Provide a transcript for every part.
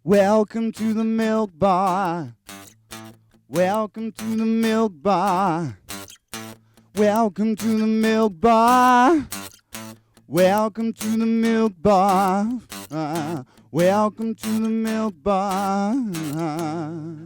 Welcome to the milk bar. Welcome to the milk bar. Welcome to the milk bar. Welcome to the milk bar. Welcome to the milk bar.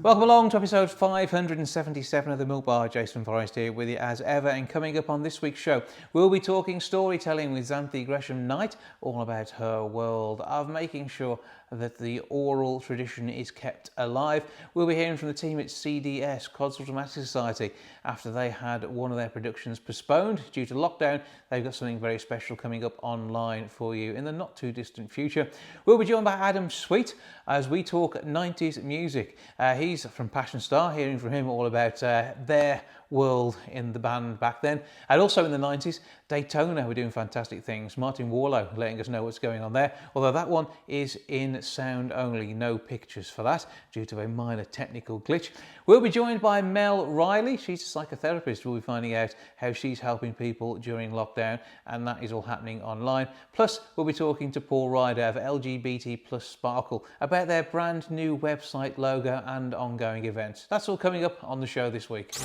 Welcome along to episode 577 of the Milk Bar. Jason Forrest here with you as ever, and coming up on this week's show, we'll be talking storytelling with Xanthi Gresham-Knight, all about her world of making sure that the oral tradition is kept alive. We'll be hearing from the team at CDS, Codswell Dramatic Society, after they had one of their productions postponed due to lockdown. They've got something very special coming up online for you in the not too distant future. We'll be joined by Adam Sweet as we talk 90s music. He's from Passion Star, hearing from him all about their world in the band back then. And also in the 90s, Daytona were doing fantastic things. Martin Warlow letting us know what's going on there, although that one is in sound only, no pictures for that due to a minor technical glitch. We'll be joined by Mel Riley. She's a psychotherapist. We'll be finding out how she's helping people during lockdown, and that is all happening online. Plus, we'll be talking to Paul Ryder of LGBT Plus Sparkle about their brand new website logo and ongoing events. That's all coming up on the show this week.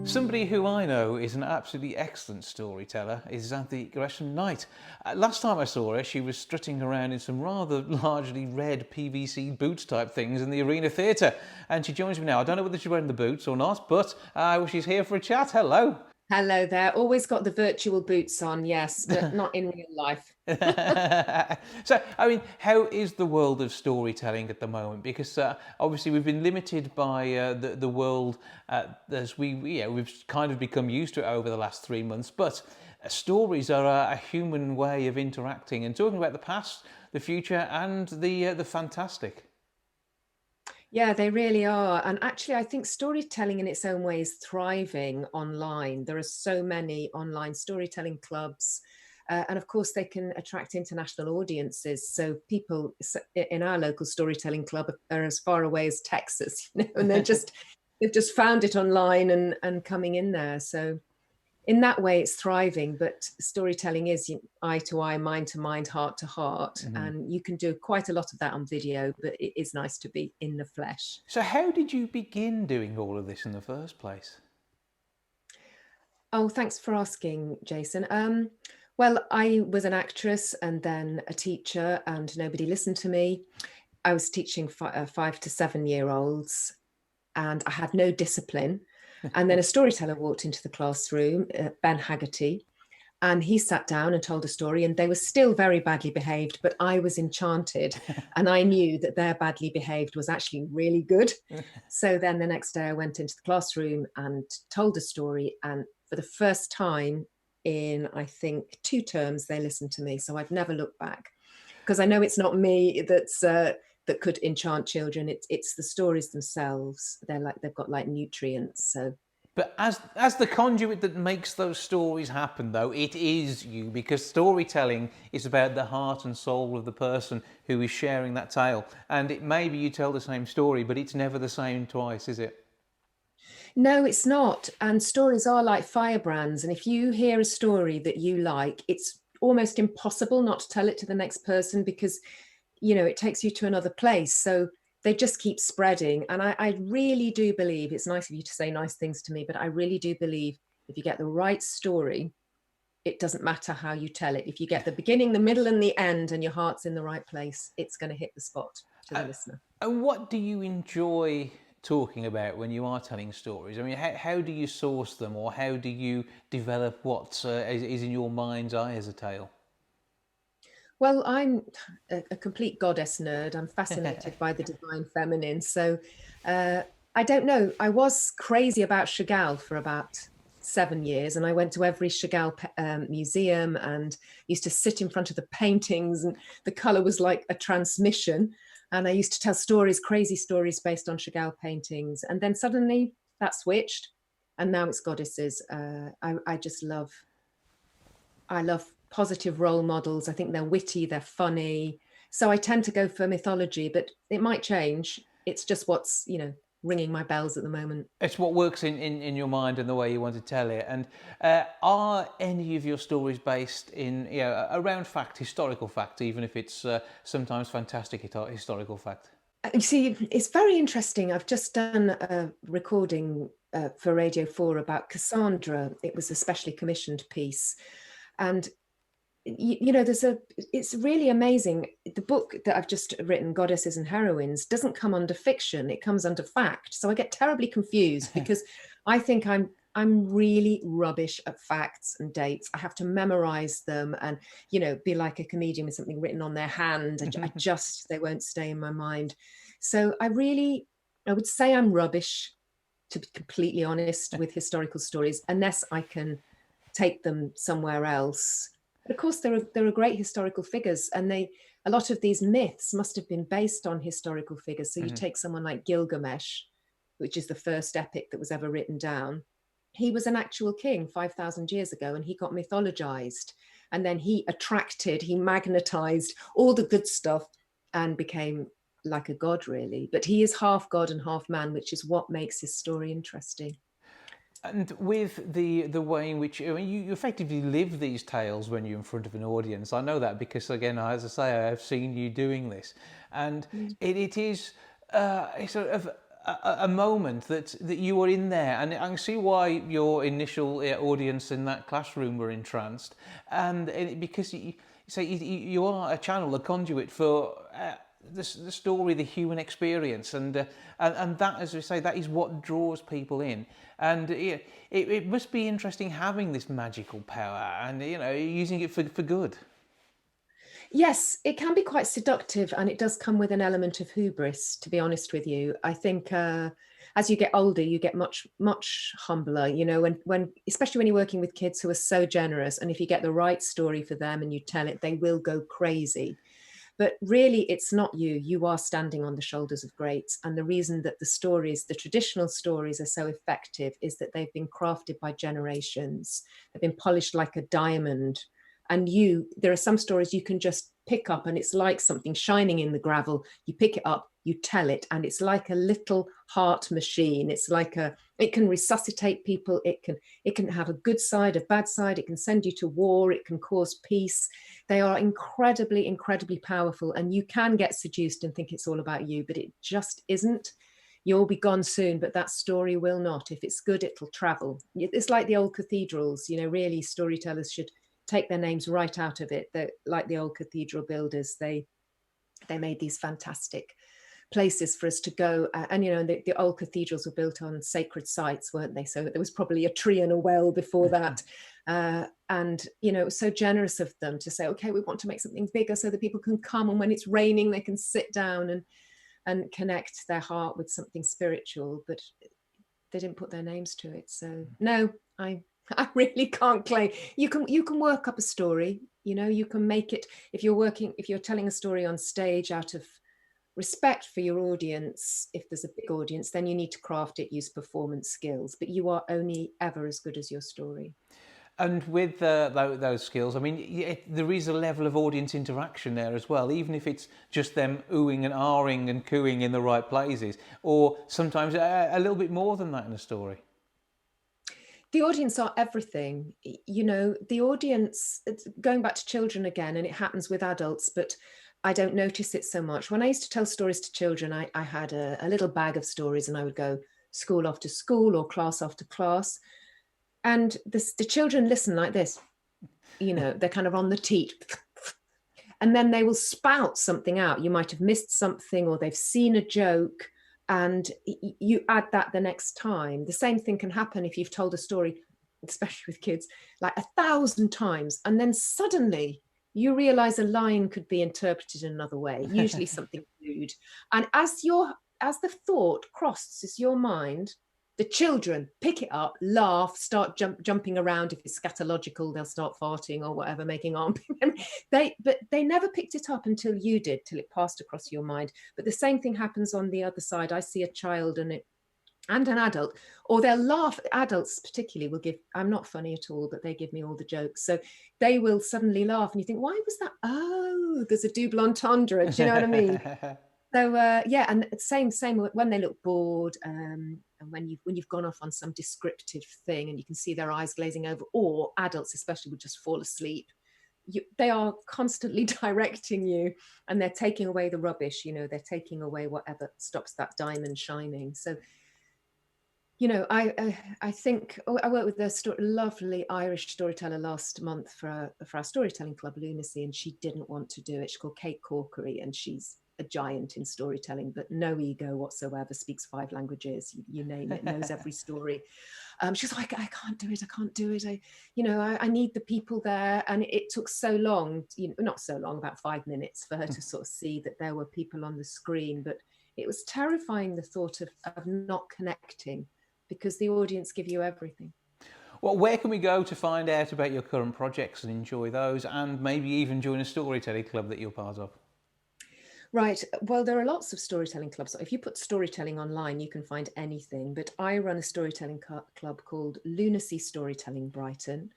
Somebody who I know is an absolutely excellent storyteller is Xanthi Gresham-Knight. Last time I saw her, she was strutting around in some rather largely red PVC boots type things in the Arena Theatre. And she joins me now. I don't know whether she's wearing the boots or not, but she's here for a chat. Hello. Hello there. Always got the virtual boots on, yes, but not in real life. So, I mean, how is the world of storytelling at the moment? Because obviously we've been limited by the world as we've kind of become used to it over the last 3 months. But stories are a human way of interacting and talking about the past, the future, and the fantastic. Yeah, they really are. And actually, I think storytelling in its own way is thriving online. There are so many online storytelling clubs. And of course, they can attract international audiences. So people in our local storytelling club are as far away as Texas, and they've just found it online and coming in there. So in that way, it's thriving, but storytelling is eye to eye, mind to mind, heart to heart. Mm-hmm. And you can do quite a lot of that on video, but it is nice to be in the flesh. So how did you begin doing all of this in the first place? Oh, thanks for asking, Jason. Well, I was an actress and then a teacher, and nobody listened to me. I was teaching 5 to 7 year olds, and I had no discipline. And then a storyteller walked into the classroom, Ben Haggerty, and he sat down and told a story, and they were still very badly behaved, but I was enchanted and I knew that their badly behaved was actually really good. So then the next day I went into the classroom and told a story, and for the first time in, I think, 2 terms, they listened to me. So I've never looked back, because I know it's not me that could enchant children. It's the stories themselves. They've got like nutrients. So, but as the conduit that makes those stories happen, though, it is you, because storytelling is about the heart and soul of the person who is sharing that tale. And it maybe you tell the same story, but it's never the same twice, is it? No, it's not. And stories are like firebrands. And if you hear a story that you like, it's almost impossible not to tell it to the next person, because it takes you to another place. So they just keep spreading. And I really do believe, it's nice of you to say nice things to me, but I really do believe if you get the right story, it doesn't matter how you tell it. If you get the beginning, the middle, and the end, and your heart's in the right place, it's going to hit the spot to the listener. And what do you enjoy talking about when you are telling stories? I mean, how do you source them, or how do you develop what is in your mind's eye as a tale? Well, I'm a complete goddess nerd. I'm fascinated by the divine feminine. So I don't know. I was crazy about Chagall for about 7 years, and I went to every Chagall museum and used to sit in front of the paintings, and the color was like a transmission. And I used to tell stories, crazy stories based on Chagall paintings. And then suddenly that switched, and now it's goddesses. I love positive role models. I think they're witty, they're funny. So I tend to go for mythology, but it might change. It's just what's ringing my bells at the moment. It's what works in your mind and the way you want to tell it. And are any of your stories based in, around fact, historical fact, even if it's sometimes fantastic historical fact? You see, it's very interesting. I've just done a recording for Radio 4 about Cassandra. It was a specially commissioned piece. And it's really amazing. The book that I've just written, Goddesses and Heroines, doesn't come under fiction, it comes under fact. So I get terribly confused because I think I'm really rubbish at facts and dates. I have to memorize them and, be like a comedian with something written on their hand. They won't stay in my mind. So I would say I'm rubbish, to be completely honest, with historical stories, unless I can take them somewhere else. But of course, there are great historical figures, and a lot of these myths must have been based on historical figures. So you take someone like Gilgamesh, which is the first epic that was ever written down. He was an actual king 5,000 years ago, and he got mythologized. And then he magnetized all the good stuff and became like a god, really. But he is half god and half man, which is what makes his story interesting. And with the way in which you effectively live these tales when you're in front of an audience, I know that because, again, as I say, I have seen you doing this, and it is sort of a moment that you are in there, and I can see why your initial audience in that classroom were entranced, and because you are a channel, a conduit for the story, the human experience, and that, as we say, that is what draws people in. And it must be interesting having this magical power and using it for good. Yes, it can be quite seductive, and it does come with an element of hubris, to be honest with you. I think as you get older, you get much, much humbler, when especially when you're working with kids who are so generous, and if you get the right story for them and you tell it, they will go crazy. But really, it's not you. You are standing on the shoulders of greats. And the reason that the traditional stories are so effective is that they've been crafted by generations. They've been polished like a diamond. And there are some stories you can just pick up, and it's like something shining in the gravel. You pick it up, you tell it, and it's like a little heart machine. It can resuscitate people. It can have a good side, a bad side. It can send you to war. It can cause peace. They are incredibly, incredibly powerful, and you can get seduced and think it's all about you, but it just isn't. You'll be gone soon, but that story will not. If it's good, it'll travel. It's like the old cathedrals. Really, storytellers should take their names right out of it. They're like the old cathedral builders. They made these fantastic places for us to go, and the old cathedrals were built on sacred sites, weren't they? So there was probably a tree and a well before that. And it was so generous of them to say, okay, we want to make something bigger so that people can come, and when it's raining they can sit down and connect their heart with something spiritual. But they didn't put their names to it. So no, I really can't claim. You can work up a story. You can make it, if you're telling a story on stage out of respect for your audience. If there's a big audience, then you need to craft it, use performance skills, but you are only ever as good as your story. And with those skills, there is a level of audience interaction there as well, even if it's just them oohing and ahhing and cooing in the right places, or sometimes a little bit more than that in a story. The audience are everything. The audience, going back to children again, and it happens with adults, but I don't notice it so much. When I used to tell stories to children, I had a little bag of stories, and I would go school after school or class after class. And the children listen like this, they're kind of on the teat. And then they will spout something out. You might have missed something, or they've seen a joke, and you add that the next time. The same thing can happen if you've told a story, especially with kids, like 1,000 times. And then suddenly you realize a line could be interpreted in another way, usually something rude. And as the thought crosses your mind, the children pick it up, laugh, start jumping around. If it's scatological, they'll start farting or whatever, making arm. But they never picked it up until you did, till it passed across your mind. But the same thing happens on the other side. I see a child and an adult, or they'll laugh. Adults particularly will give, I'm not funny at all, but they give me all the jokes. So they will suddenly laugh, and you think, why was that? Oh, there's a double entendre. Do you know what I mean? So yeah, and same when they look bored, and when you've gone off on some descriptive thing, and you can see their eyes glazing over, or adults especially would just fall asleep. They are constantly directing you, and they're taking away the rubbish. They're taking away whatever stops that diamond shining. So, I think I worked with a lovely Irish storyteller last month for our storytelling club, Lunacy, and she didn't want to do it. She's called Kate Corkery, and she's a giant in storytelling, but no ego whatsoever, speaks 5 languages, you name it, knows every story. She's like, I can't do it. I need the people there. And it took so long, not so long, about 5 minutes for her to sort of see that there were people on the screen. But it was terrifying, the thought of not connecting, because the audience give you everything. Well, where can we go to find out about your current projects and enjoy those, and maybe even join a storytelling club that you're part of? Right. Well, there are lots of storytelling clubs. If you put storytelling online, you can find anything. But I run a storytelling club called Lunacy Storytelling Brighton.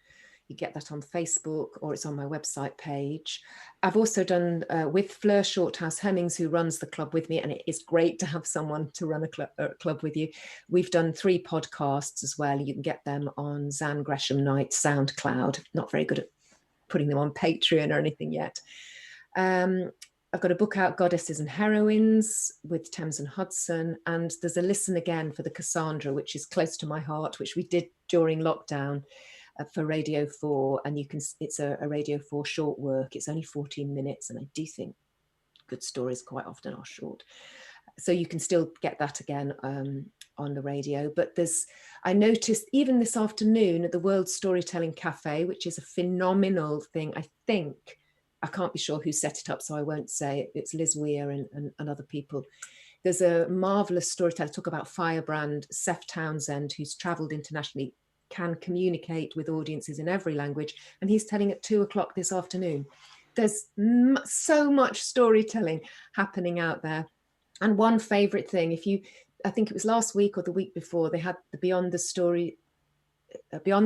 You get that on Facebook, or it's on my website page. I've also done with Fleur Shorthouse Hemmings, who runs the club with me, and it is great to have someone to run a club with you. We've done 3 podcasts as well. You can get them on Zan Gresham Knight SoundCloud. Not very good at putting them on Patreon or anything yet. I've got a book out, Goddesses and Heroines, with Thames and Hudson, and there's a Listen Again for the Cassandra, which is close to my heart, which we did during lockdown for Radio 4, and it's a Radio 4 short work. It's only 14 minutes, and I do think good stories quite often are short. So you can still get that again on the radio. But I noticed even this afternoon at the World Storytelling Cafe, which is a phenomenal thing, I think. I can't be sure who set it up, so I won't say it. It's Liz Weir and other people. There's a marvellous storyteller, talk about firebrand, Seth Townsend, who's travelled internationally, can communicate with audiences in every language, and he's telling at 2:00 this afternoon. There's so much storytelling happening out there. And one favourite thing, I think it was last week or the week before, they had the Beyond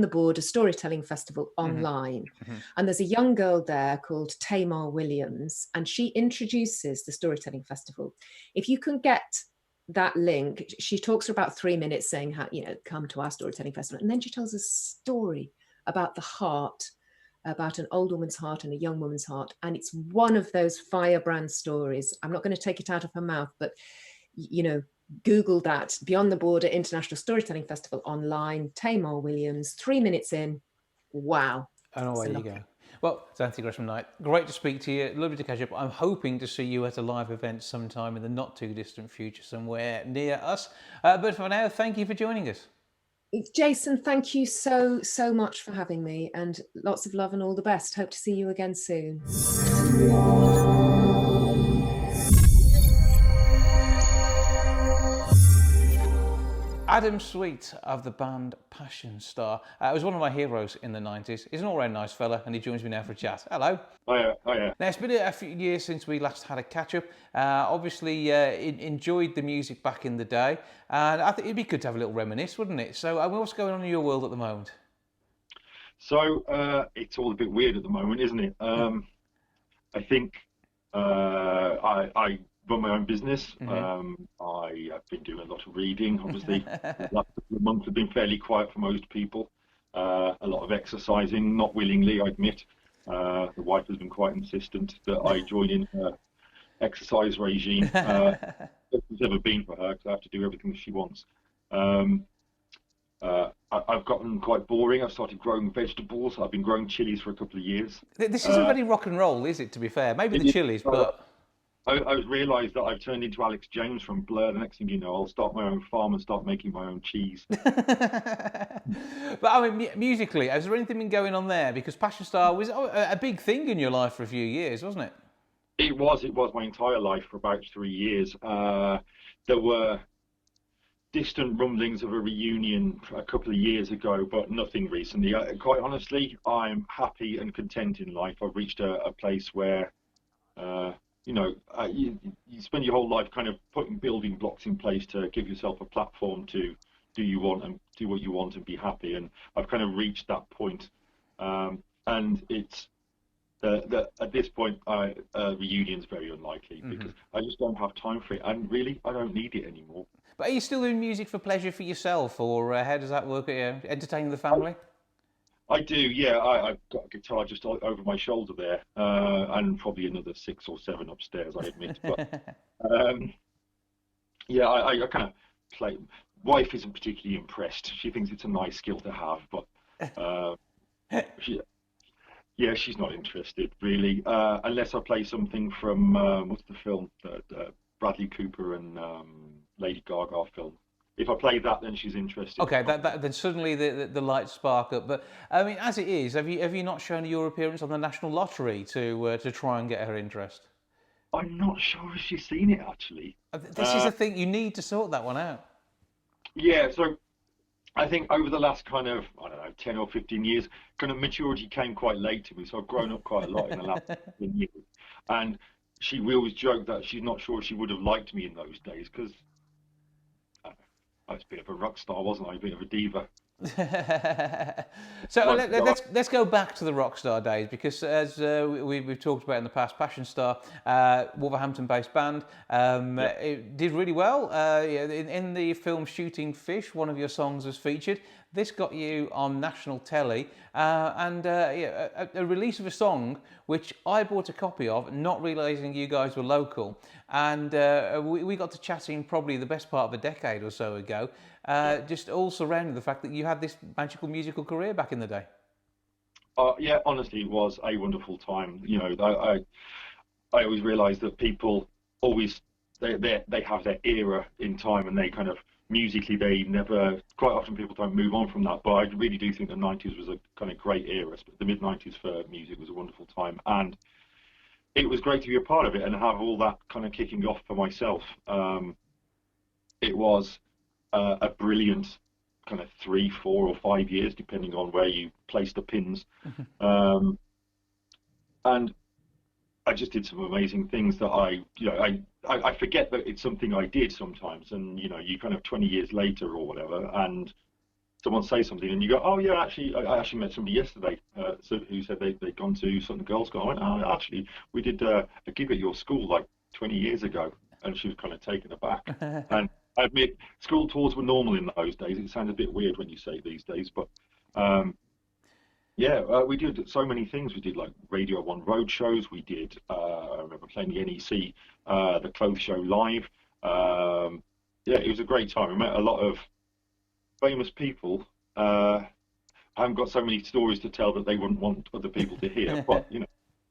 the Border Storytelling Festival online. Mm-hmm. And there's a young girl there called Tamar Williams, and she introduces the Storytelling Festival. If you can get that link, she talks for about 3 minutes saying how, come to our Storytelling Festival. And then she tells a story about the heart, about an old woman's heart and a young woman's heart. And it's one of those firebrand stories. I'm not going to take it out of her mouth, but, Google that, Beyond the Border International Storytelling Festival online, Tamar Williams, 3 minutes in. Wow. And away you go. Well, Zanthi Gresham Knight, great to speak to you. Lovely to catch up. I'm hoping to see you at a live event sometime in the not too distant future, somewhere near us. But for now, thank you for joining us. Jason, thank you so much for having me, and lots of love and all the best. Hope to see you again soon. Adam Sweet of the band Passion Star was one of my heroes in the 90s. He's an all-round nice fella, and he joins me now for a chat. Hello. Hiya. Now, it's been a few years since we last had a catch-up. Obviously, enjoyed the music back in the day, and I think it'd be good to have a little reminisce, wouldn't it? So, what's going on in your world at the moment? So, it's all a bit weird at the moment, isn't it? I think I run my own business. Mm-hmm. I've been doing a lot of reading, obviously. The last couple of months have been fairly quiet for most people. A lot of exercising, not willingly, I admit. The wife has been quite insistent that I join in her exercise regime. It's never been for her, because I have to do everything she wants. I've gotten quite boring. I've started growing vegetables. I've been growing chilies for a couple of years. This isn't very rock and roll, is it, to be fair? Maybe the chilies, but... I realised that I've turned into Alex James from Blur. The next thing you know, I'll start my own farm and start making my own cheese. But I mean, musically, has there anything been going on there? Because Passion Star was a big thing in your life for a few years, wasn't it? It was my entire life for about 3 years. There were distant rumblings of a reunion a couple of years ago, but nothing recently. Quite honestly, I'm happy and content in life. I've reached a place where... you spend your whole life kind of putting building blocks in place to give yourself a platform to do what you want and be happy. And I've kind of reached that point. And it's at this point, reunion's very unlikely because I just don't have time for it, and really, I don't need it anymore. But are you still doing music for pleasure for yourself, or how does that work? Entertaining the family? I do, yeah. I've got a guitar just over my shoulder there, and probably another 6 or 7 upstairs, I admit. But yeah, I kind of play. Wife isn't particularly impressed. She thinks it's a nice skill to have, but she's not interested really, unless I play something from what's the film, Bradley Cooper and Lady Gaga film. If I play that, then she's interested. Okay, then suddenly the lights spark up. But I mean, as it is, have you not shown your appearance on the National Lottery to try and get her interest? I'm not sure if she's seen it actually. This is the thing, you need to sort that one out. Yeah, so I think over the last kind of, I don't know, 10 or 15 years, kind of maturity came quite late to me. So I've grown up quite a lot in the last 15 years. And we always joke that she's not sure she would have liked me in those days because I was a bit of a rock star, wasn't I? A bit of a diva. So let's go back to the rock star days, because as we've talked about in the past, Passion Star, Wolverhampton-based band, it did really well. In the film Shooting Fish, one of your songs was featured. This got you on national telly, and a release of a song which I bought a copy of, not realising you guys were local. And we got to chatting probably the best part of a decade or so ago, just all surrounding the fact that you had this magical musical career back in the day. Yeah, honestly, it was a wonderful time. You know, I always realise that people always they have their era in time, and they kind of musically they never. Quite often people don't move on from that, but I really do think the 90s was a kind of great era. The mid 90s for music was a wonderful time, and it was great to be a part of it and have all that kind of kicking off for myself. It was a brilliant kind of 3, 4 or 5 years, depending on where you place the pins. And I just did some amazing things that I forget that it's something I did sometimes. And, you know, you kind of 20 years later or whatever, and someone says something and you go, oh yeah, actually, I actually met somebody yesterday who said they'd gone to Sutton Girls' School. I went, oh, actually, we did a gig at your school like 20 years ago. And she was kind of taken aback. And I admit, school tours were normal in those days. It sounds a bit weird when you say it these days, but we did so many things. We did like Radio 1 road shows. We did, I remember playing the NEC, the Clothes Show live. It was a great time. I met a lot of famous people. I haven't got so many stories to tell that they wouldn't want other people to hear, but you know,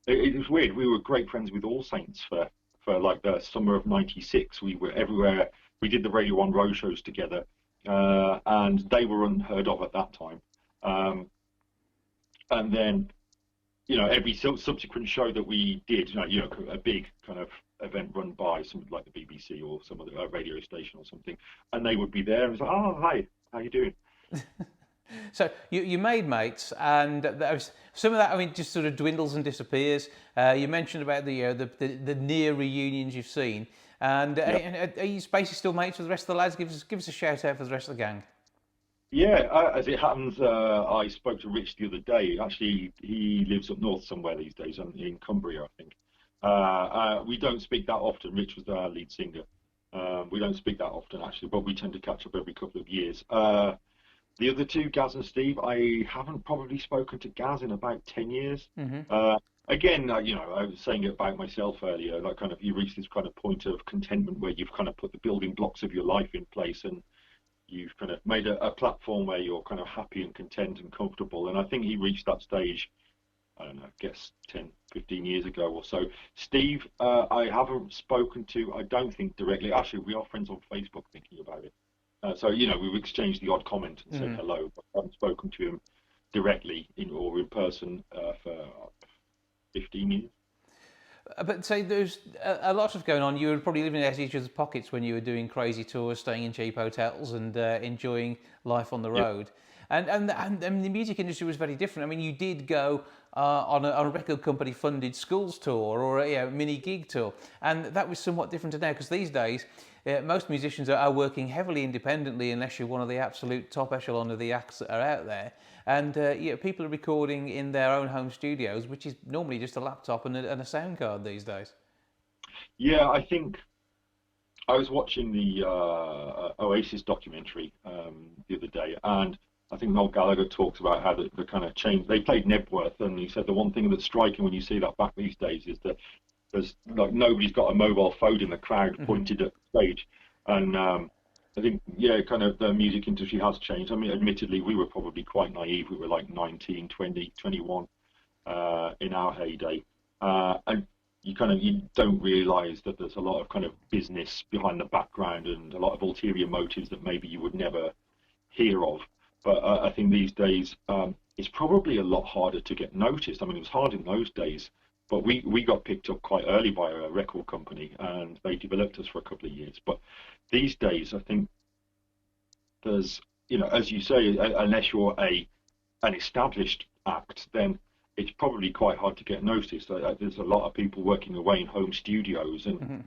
it was weird. We were great friends with All Saints for like the summer of '96. We were everywhere. We did the Radio 1 road shows together, and they were unheard of at that time. And then, you know, every subsequent show that we did, you know, a big kind of event run by something like the BBC or some other radio station or something, and they would be there and it's like, oh, hi, how you doing? So you made mates, and some of that, I mean, just sort of dwindles and disappears. You mentioned about the near reunions you've seen, and are you basically still mates with the rest of the lads? Give us a shout out for the rest of the gang. Yeah, as it happens, I spoke to Rich the other day. Actually, he lives up north somewhere these days, in Cumbria, I think. We don't speak that often. Rich was our lead singer. We don't speak that often, actually, but we tend to catch up every couple of years. The other two, Gaz and Steve, I haven't probably spoken to Gaz in about 10 years. Again, you know, I was saying it about myself earlier, like kind of you reach this kind of point of contentment where you've kind of put the building blocks of your life in place and you've kind of made a platform where you're kind of happy and content and comfortable. And I think he reached that stage, I don't know, I guess 10, 15 years ago or so. Steve, I haven't spoken to, I don't think directly. Actually, we are friends on Facebook thinking about it. So, you know, we've exchanged the odd comment and said hello, but I haven't spoken to him directly or in person for 15 years. But say there's a lot of going on. You were probably living out of each other's pockets when you were doing crazy tours, staying in cheap hotels and enjoying life on the road. And the music industry was very different. I mean, you did go on a record company funded schools tour or a mini gig tour, and that was somewhat different to now, because these days most musicians are working heavily independently unless you're one of the absolute top echelon of the acts that are out there. And people are recording in their own home studios, which is normally just a laptop and a sound card these days. Yeah, I think I was watching the Oasis documentary the other day, and I think Noel Gallagher talks about how the kind of change. They played Nebworth, and he said the one thing that's striking when you see that back these days is that there's like nobody's got a mobile phone in the crowd pointed at the stage, and I think kind of the music industry has changed. I mean, admittedly, we were probably quite naive. We were like 19, 20, 21 in our heyday, and you don't realise that there's a lot of kind of business behind the background and a lot of ulterior motives that maybe you would never hear of. But I think these days it's probably a lot harder to get noticed. I mean, it was hard in those days, but we got picked up quite early by a record company, and they developed us for a couple of years. But these days, I think there's, as you say, unless you're an established act, then it's probably quite hard to get noticed. There's a lot of people working away in home studios and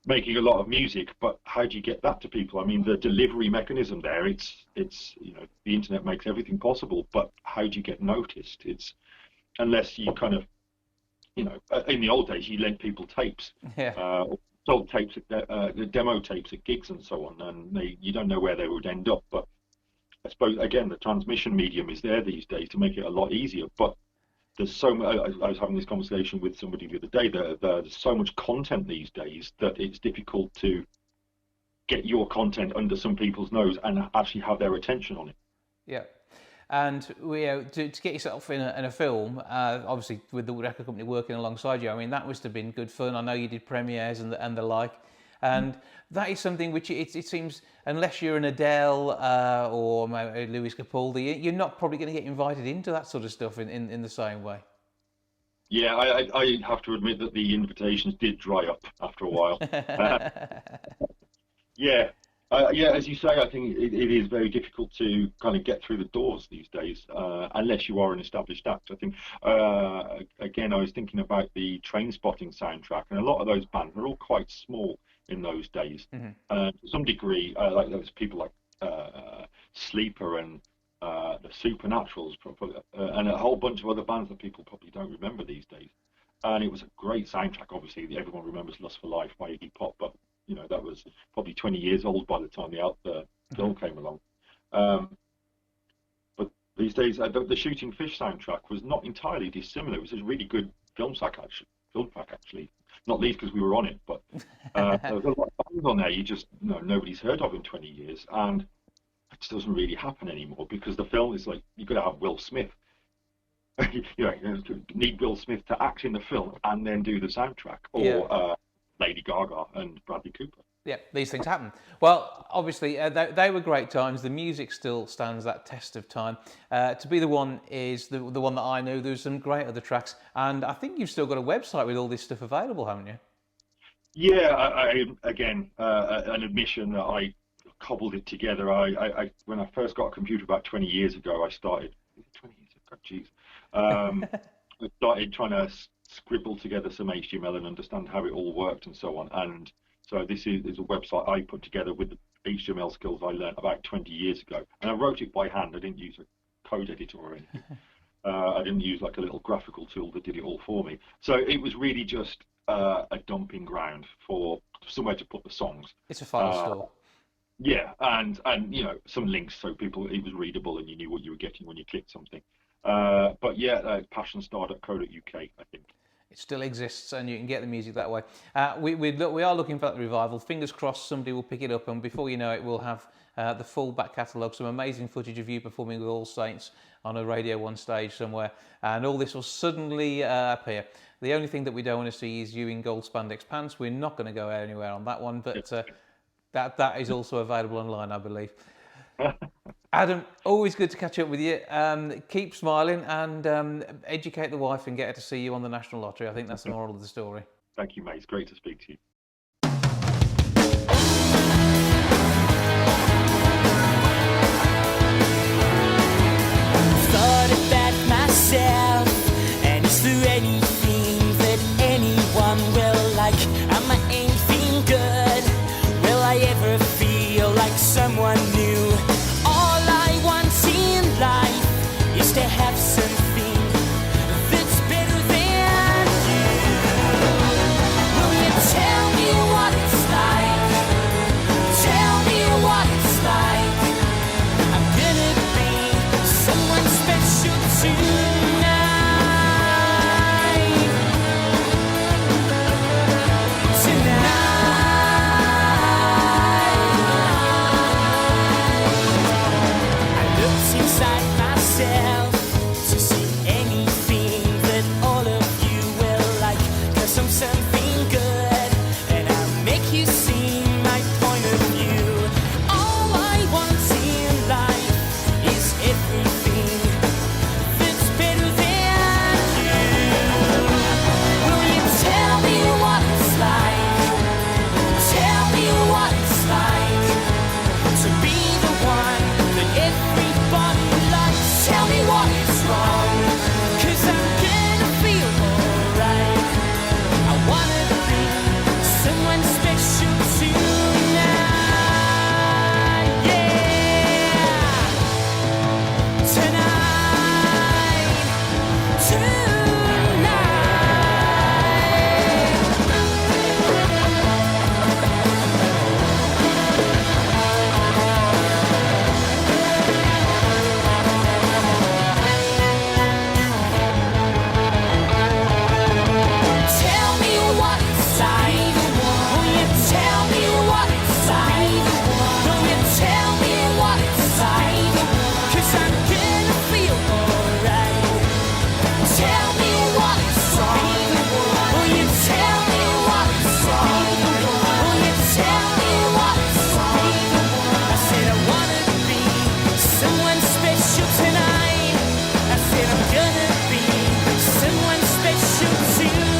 making a lot of music, but how do you get that to people? I mean, the delivery mechanism there, it's the internet makes everything possible, but how do you get noticed? It's unless you kind of, in the old days, you lent people tapes, sold tapes, the demo tapes at gigs and so on, and you don't know where they would end up. But I suppose, again, the transmission medium is there these days to make it a lot easier, but there's so much. I was having this conversation with somebody the other day. There's so much content these days that it's difficult to get your content under some people's nose and actually have their attention on it. Yeah. And to get yourself in a film, obviously with the record company working alongside you, I mean, that must have been good fun. I know you did premieres and the like. And that is something which it seems, unless you're an Adele or Lewis Capaldi, you're not probably going to get invited into that sort of stuff in the same way. Yeah, I have to admit that the invitations did dry up after a while. As you say, I think it is very difficult to kind of get through the doors these days, unless you are an established act. I think, again, I was thinking about the Trainspotting soundtrack, and a lot of those bands were all quite small in those days. To some degree, like there was people like Sleeper and the Supernaturals, and a whole bunch of other bands that people probably don't remember these days. And it was a great soundtrack. Obviously, everyone remembers Lust for Life by Iggy Pop, but that was probably 20 years old by the time the film came along. But these days, the Shooting Fish soundtrack was not entirely dissimilar. It was a really good film track, actually. Not least because we were on it, but there was a lot of bands on there you just nobody's heard of in 20 years, and it just doesn't really happen anymore because the film is like you've got to have Will Smith. You need Will Smith to act in the film and then do the soundtrack, or Lady Gaga and Bradley Cooper. Yeah, these things happen. Well, obviously, they were great times. The music still stands that test of time. To Be the One is the one that I knew. There's some great other tracks. And I think you've still got a website with all this stuff available, haven't you? Yeah, again, an admission that I cobbled it together. I when I first got a computer about 20 years ago, I started... 20 years ago, geez. I started trying to scribble together some HTML and understand how it all worked and so on. And so this is a website I put together with the HTML skills I learned about 20 years ago. And I wrote it by hand. I didn't use a code editor or anything. I didn't use like a little graphical tool that did it all for me. So it was really just a dumping ground for somewhere to put the songs. It's a file store. Yeah, and some links so it was readable and you knew what you were getting when you clicked something. But yeah, passionstar.co.uk, I think. It still exists, and you can get the music that way. We are looking for that revival. Fingers crossed somebody will pick it up, and before you know it, we'll have the full back catalogue, some amazing footage of you performing with All Saints on a Radio 1 stage somewhere, and all this will suddenly appear. The only thing that we don't want to see is you in gold spandex pants. We're not going to go anywhere on that one, but that is also available online, I believe. Adam, always good to catch up with you. Keep smiling and educate the wife and get her to see you on the National Lottery. I think that's the moral of the story. Thank you, mate. It's great to speak to you. Thought about myself, and is there anything that anyone will like? Am I anything good? Will I looked inside myself to see anything that all of you will like. 'Cause I'm something good and I'll make you see my point of view. All I want in life is everything that's better than you. Will you tell me what it's like? Tell me what it's like to be the one that everybody likes. Tell me what is wrong, 'cause I'm gonna feel alright. I wanna be someone special tonight. Yeah, tonight, tonight. Tell me what it's like. Will you tell me what it's like? Will you tell me what it's like? 'Cause I'm gonna feel alright. Tell me what it's like. Will you tell me what it's like? Will you tell me what it's like? I said I wanna be someone special tonight. I said I'm gonna be someone special tonight.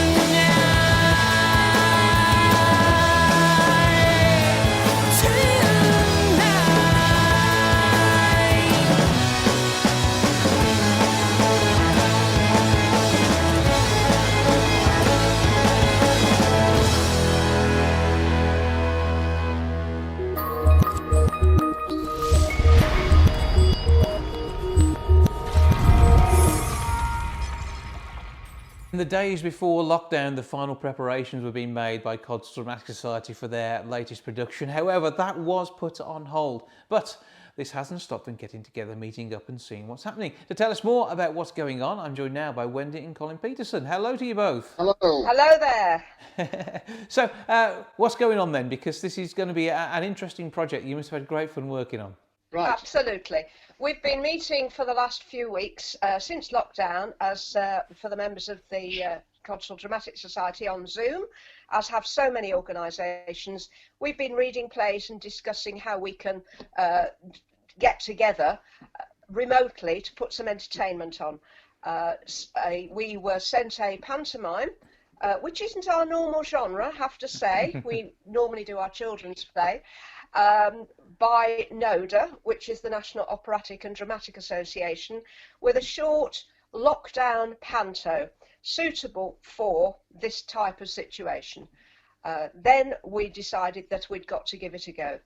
In the days before lockdown, the final preparations were being made by Codswall's Dramatic Society for their latest production. However, that was put on hold. But this hasn't stopped them getting together, meeting up and seeing what's happening. To tell us more about what's going on, I'm joined now by Wendy and Colin Peterson. Hello to you both. Hello. Hello there. So, what's going on then? Because this is going to be an interesting project you must have had great fun working on. Right. Absolutely. We've been meeting for the last few weeks since lockdown as for the members of the Codswall Dramatic Society on Zoom, as have so many organisations. We've been reading plays and discussing how we can get together remotely to put some entertainment on. We were sent a pantomime, which isn't our normal genre, I have to say. We normally do our children's play. By NODA, which is the National Operatic and Dramatic Association, with a short lockdown panto suitable for this type of situation. Then we decided that we'd got to give it a go.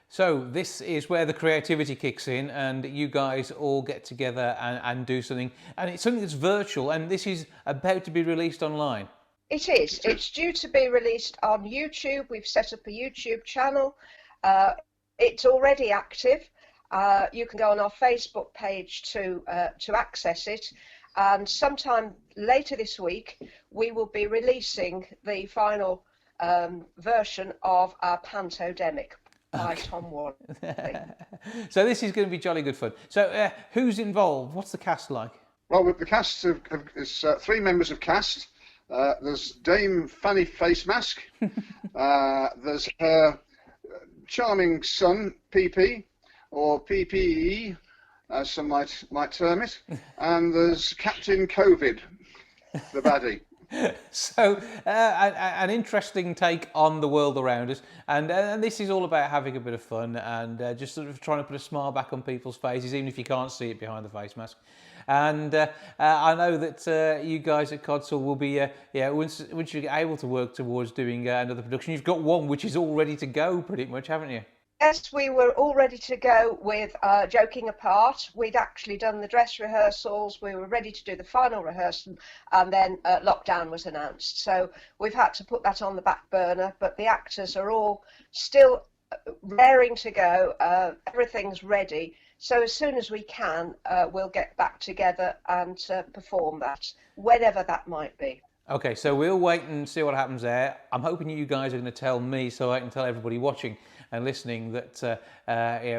So this is where the creativity kicks in and you guys all get together and do something. And it's something that's virtual, and this is about to be released online. It is. It's due to be released on YouTube. We've set up a YouTube channel. It's already active. You can go on our Facebook page to access it. And sometime later this week, we will be releasing the final version of our Pantodemic by Tom Warren. So this is going to be jolly good fun. So who's involved? What's the cast like? Well, with the cast is 3 members of cast. There's Dame Fanny Face Mask. There's her charming son, PP, or PPE, as some might term it. And there's Captain COVID, the baddie. So an interesting take on the world around us, and this is all about having a bit of fun and just sort of trying to put a smile back on people's faces, even if you can't see it behind the face mask. And I know that you guys at Codswall will be, once you're able to work towards doing another production, you've got one which is all ready to go pretty much, haven't you? Yes, we were all ready to go with Joking Apart. We'd actually done the dress rehearsals. We were ready to do the final rehearsal, and then lockdown was announced. So we've had to put that on the back burner, but the actors are all still raring to go. Everything's ready. So as soon as we can, we'll get back together and perform that, whenever that might be. Okay, so we'll wait and see what happens there. I'm hoping you guys are going to tell me so I can tell everybody watching. and listening that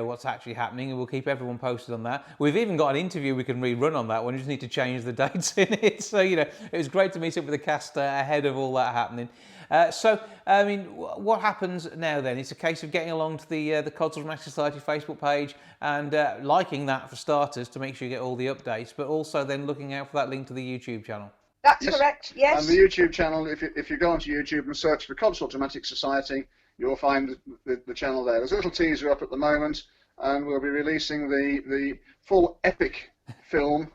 what's actually happening, and we'll keep everyone posted on that. We've even got an interview we can rerun on that one. We just need to change the dates in it. So it was great to meet up with the cast ahead of all that happening. What happens now then? It's a case of getting along to the Cultural Dramatic Society Facebook page and liking that for starters to make sure you get all the updates, but also then looking out for that link to the YouTube channel. That's correct, yes. And the YouTube channel, if you go onto YouTube and search for Cultural Dramatic Society, you'll find the channel there. There's a little teaser up at the moment, and we'll be releasing the full epic film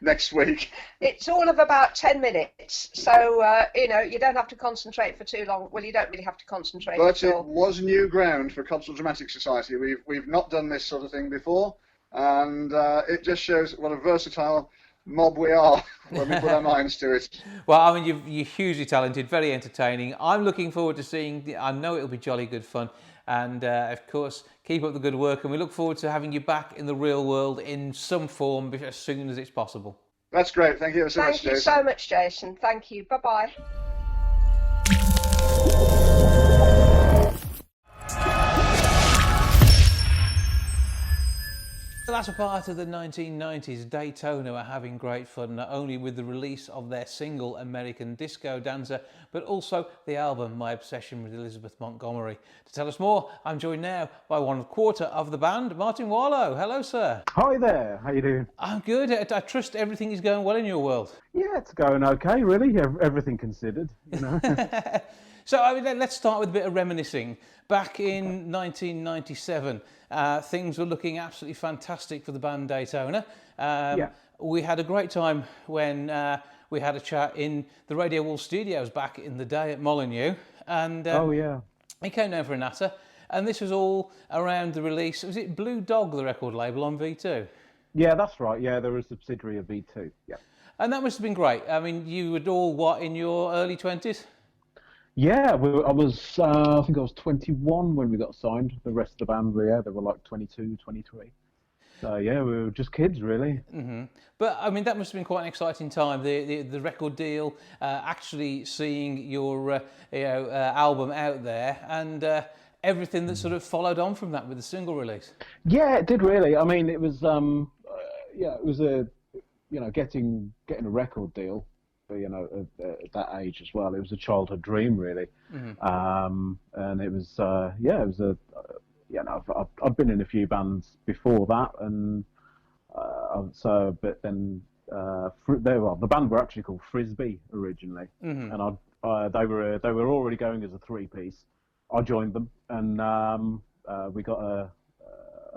next week. It's all of about 10 minutes, so you don't have to concentrate for too long. Well, you don't really have to concentrate. But it was new ground for Cultural Dramatic Society. We've not done this sort of thing before, and it just shows what a versatile mob we are when we put our minds to it. Well, you're hugely talented, very entertaining. I'm looking forward to seeing. I know it'll be jolly good fun. And of course, keep up the good work, and we look forward to having you back in the real world in some form as soon as it's possible. That's great. Thank you so much, Jason. Thank you so much, Jason. Thank you. Bye-bye. The latter part of the 1990s, Daytona were having great fun, not only with the release of their single American Disco Dancer, but also the album My Obsession with Elizabeth Montgomery. To tell us more, I'm joined now by one quarter of the band, Martin Warlow. Hello, sir. Hi there, how you doing? I'm good. I trust everything is going well in your world. Yeah, it's going okay, really, everything considered, So let's start with a bit of reminiscing. Back in 1997, things were looking absolutely fantastic for the band Daytona. We had a great time when we had a chat in the Radio Wall studios back in the day at Molyneux. And he came down for a natter, and this was all around the release. Was it Blue Dog, the record label, on V2? Yeah, that's right. Yeah, they were a subsidiary of V2. Yeah. And that must have been great. You were all, in your early 20s? Yeah, I think I was 21 when we got signed. The rest of the band, they were like 22, 23. So yeah, we were just kids, really. Mm-hmm. But that must have been quite an exciting time. The record deal, actually seeing your album out there, and everything that sort of followed on from that with the single release. Yeah, it did really. It was it was getting a record deal. At that age as well, it was a childhood dream, really. Mm-hmm. And it was, I've been in a few bands before that, and but then the band were actually called Frisbee originally, mm-hmm. and they were already going as a three-piece. I joined them, and we got a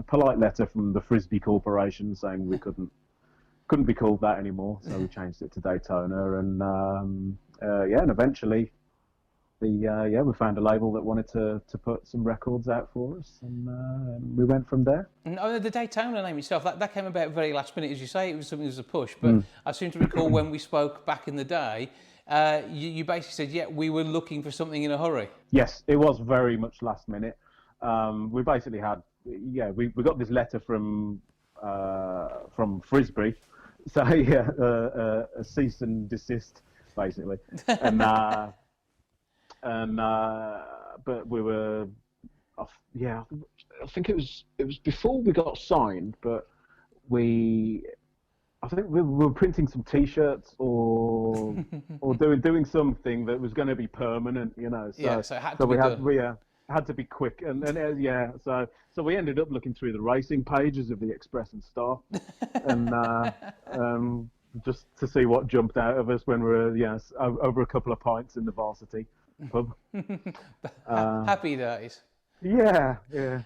polite letter from the Frisbee Corporation saying we couldn't be called that anymore, so we changed it to Daytona, and and eventually we found a label that wanted to put some records out for us, and we went from there. And the Daytona name itself, that came about very last minute, as you say. It was something that was a push, but I seem to recall when we spoke back in the day, you basically said, we were looking for something in a hurry. Yes, it was very much last minute. We basically had, we got this letter from Frisbee. So a cease and desist, basically, and but we were, I think it was before we got signed, but I think we were printing some T-shirts or doing something that was going to be permanent, So it had to be done. Had to be quick, and so we ended up looking through the racing pages of the Express and Star, and just to see what jumped out of us when we were over a couple of pints in the Varsity pub. Happy days. Yeah.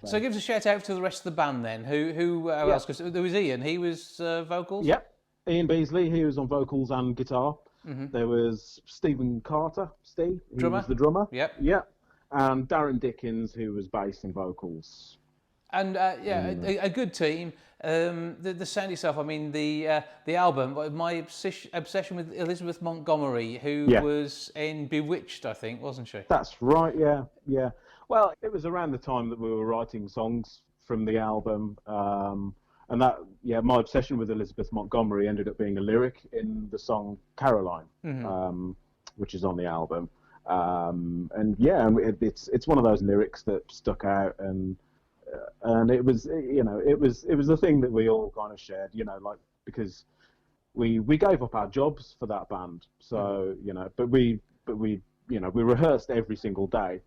So give us a shout out to the rest of the band then. Who else? Because there was Ian. He was vocals. Yep. Ian Beasley. He was on vocals and guitar. Mm-hmm. There was Stephen Carter. Steve. He was the drummer. Yep. And Darren Dickens, who was bass and vocals. And a good team. The sound itself, the album, My Obsession with Elizabeth Montgomery, who was in Bewitched, I think, wasn't she? That's right, yeah. Well, it was around the time that we were writing songs from the album, and that, My Obsession with Elizabeth Montgomery ended up being a lyric in the song Caroline, mm-hmm. Which is on the album. And yeah, it's one of those lyrics that stuck out, and it was, it was the thing that we all kind of shared, like, because we gave up our jobs for that band, so but we we rehearsed every single day,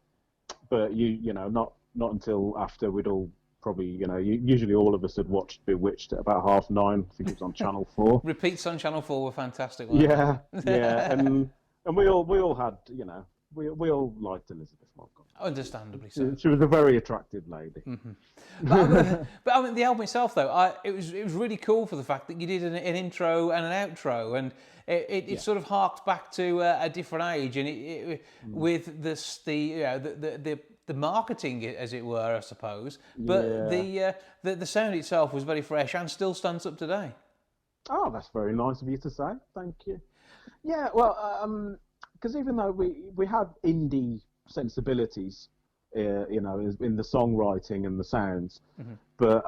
but not until after we'd all probably, usually all of us had watched Bewitched at about 9:30. I think it was on Channel 4. Repeats on Channel 4 were fantastic. Yeah, yeah, and we all had, we all liked Elizabeth Montgomery. Understandably so. She was a very attractive lady. But I mean, the album itself, though, it was really cool for the fact that you did an intro and an outro, and it sort of harked back to a different age, and with the marketing, as it were, I suppose. But the sound itself was very fresh and still stands up today. Oh, that's very nice of you to say. Thank you. Yeah, well, because even though we had indie sensibilities, in the songwriting and the sounds, but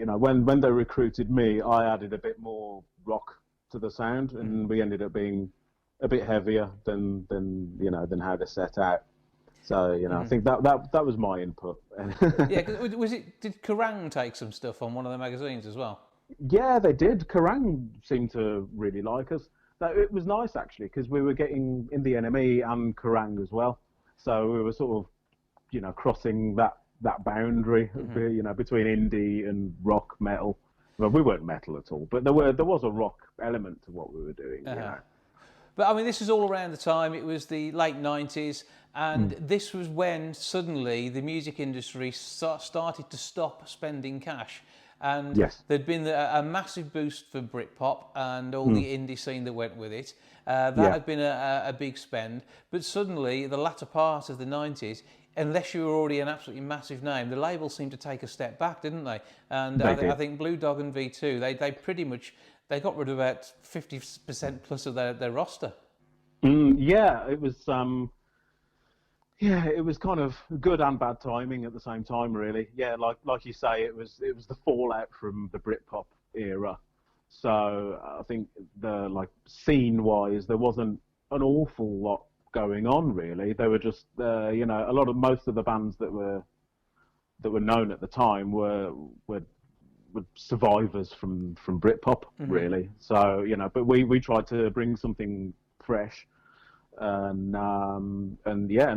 when they recruited me, I added a bit more rock to the sound, and we ended up being a bit heavier than how they set out. So I think that was my input. Yeah, did Kerrang take some stuff on one of the magazines as well? Yeah, they did. Kerrang seemed to really like us. It was nice actually, because we were getting in the NME and Kerrang as well. So we were sort of, crossing that boundary, between indie and rock metal. Well, we weren't metal at all, but there was a rock element to what we were doing. But I mean, this was all around the time. It was the late 90s, and this was when suddenly the music industry started to stop spending cash. And there'd been a massive boost for Britpop and all the indie scene that went with it. That had been a big spend. But suddenly, the latter part of the 90s, unless you were already an absolutely massive name, the label seemed to take a step back, didn't they? And I think Blue Dog and V2, they pretty much, they got rid of about 50% plus of their roster. Yeah, it was... it was kind of good and bad timing at the same time, really. Yeah, like you say, it was the fallout from the Britpop era. So I think scene-wise, there wasn't an awful lot going on, really. They were just, most of the bands that were known at the time were survivors from Britpop, really. So but we tried to bring something fresh. And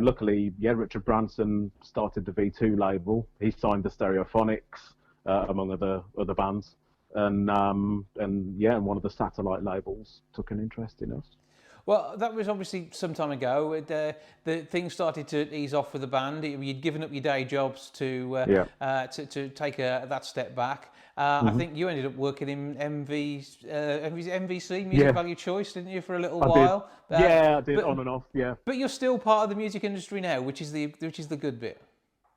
luckily, Richard Branson started the V2 label. He signed the Stereophonics, among other bands, and one of the satellite labels took an interest in us. Well, that was obviously some time ago. The things started to ease off with the band. You'd given up your day jobs to take that step back. I think you ended up working in MVC, Music Value Choice, didn't you, for a little while? I did, on and off. Yeah. But you're still part of the music industry now, which is the good bit.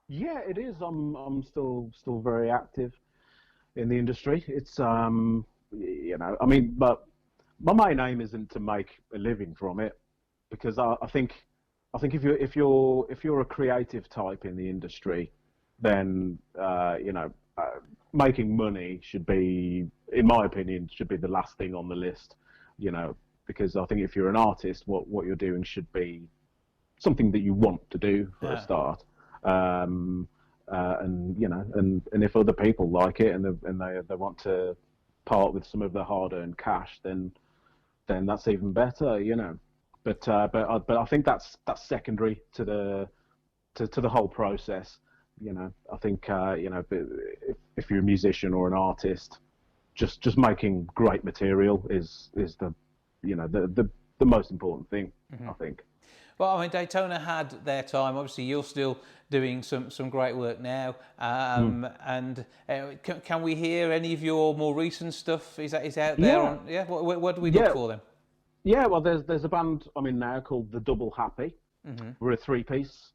Yeah, it is. I'm still very active in the industry. It's but my main aim isn't to make a living from it, because I think if you're a creative type in the industry, then making money should be, in my opinion, the last thing on the list. Because I think if you're an artist, what you're doing should be something that you want to do for a start. And if other people like it and they want to part with some of their hard-earned cash, then that's even better, But I think that's secondary to the whole process. I think if you're a musician or an artist, just making great material is the most important thing, I think. Well, I mean, Daytona had their time. Obviously, you're still doing some great work now. And can we hear any of your more recent stuff? Is out there? What do we look for then? Yeah, well, there's a band I'm in now called The Double Happy. We're a 3-piece.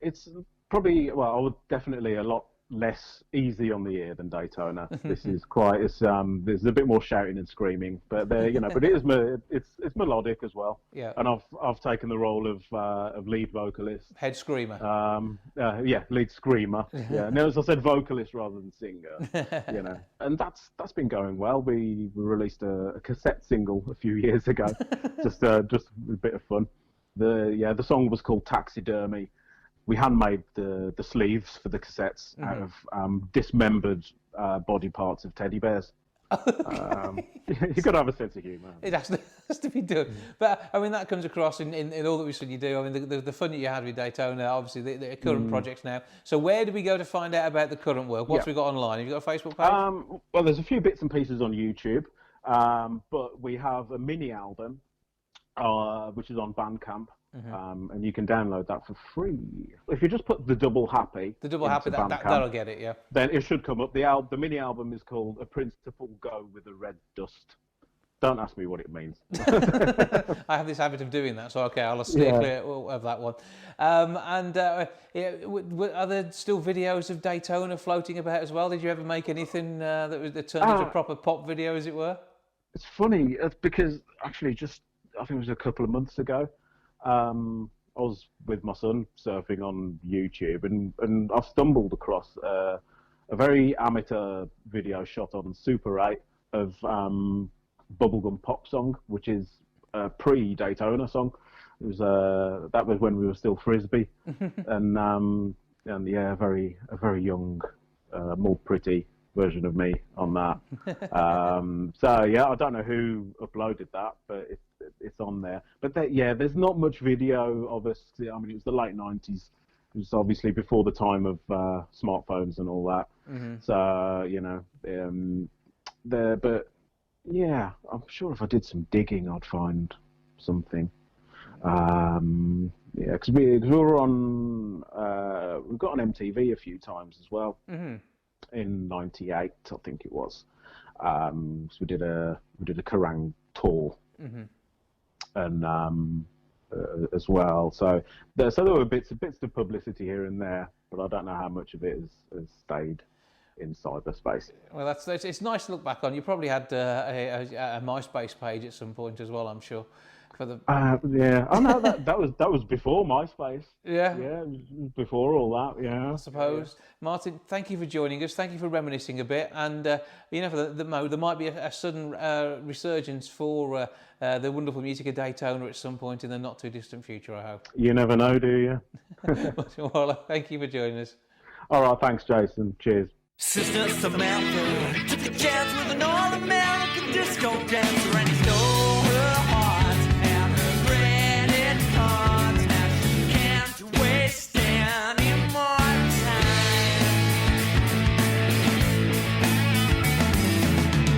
It's probably, I would definitely a lot less easy on the ear than Daytona. This is there's a bit more shouting and screaming, but but it's melodic as well. Yeah. And I've taken the role of lead vocalist. Head screamer. Lead screamer. Yeah. No, as I said, vocalist rather than singer. And that's been going well. We released a cassette single a few years ago, just a bit of fun. The song was called Taxidermy. We handmade the sleeves for the cassettes out of dismembered body parts of teddy bears. You've got to have a sense of humour. It has to be done. But I mean, that comes across in all that we said you do. I mean, the fun that you had with Daytona, obviously the current projects now. So where do we go to find out about the current work? What's we got online? Have you got a Facebook page? Well, there's a few bits and pieces on YouTube, but we have a mini album, which is on Bandcamp. And you can download that for free. If you just put the Double Happy, that'll get it, yeah. Then it should come up. The mini album is called A Principal Go with a Red Dust. Don't ask me what it means. I have this habit of doing that, so okay, I'll steer clear of that one. Are there still videos of Daytona floating about as well? Did you ever make anything that turned into a proper pop video, as it were? It's funny because actually, I think it was a couple of months ago. I was with my son surfing on YouTube, and I stumbled across a very amateur video shot on Super 8 of Bubblegum Pop Song, which is a pre-Daytona song. It was that was when we were still Frisbee, and yeah, a very young, more pretty version of me on that. So yeah, I don't know who uploaded that, but it's on there. But there's not much video of us. I mean, it was the late 90s. It was obviously before the time of smartphones and all that. So but yeah, I'm sure if I did some digging, I'd find something. Yeah, because we were on. We got on MTV a few times as well. In '98, I think it was. So we did a Kerrang tour, and as well. So there were bits of publicity here and there, but I don't know how much of it has stayed in cyberspace. Well, it's nice to look back on. You probably had a MySpace page at some point as well, I'm sure. Yeah. Oh no, that was before MySpace. Yeah. Yeah, before all that. Yeah. I suppose. Yeah. Martin, thank you for joining us. Thank you for reminiscing a bit. And you know, there might be a sudden resurgence for the wonderful music of Daytona at some point in the not too distant future, I hope. You never know, do you? Well, thank you for joining us. All right, thanks, Jason. Cheers. Sister Samantha took a chance with an all-American disco dancer, and he stole her heart and her credit cards. Now she can't waste any more time.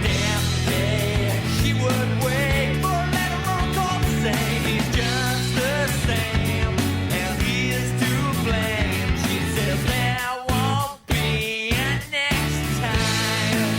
Damn day, she would wait for a letter or call to say he's just the same, and he is to blame. She says there won't be a next time.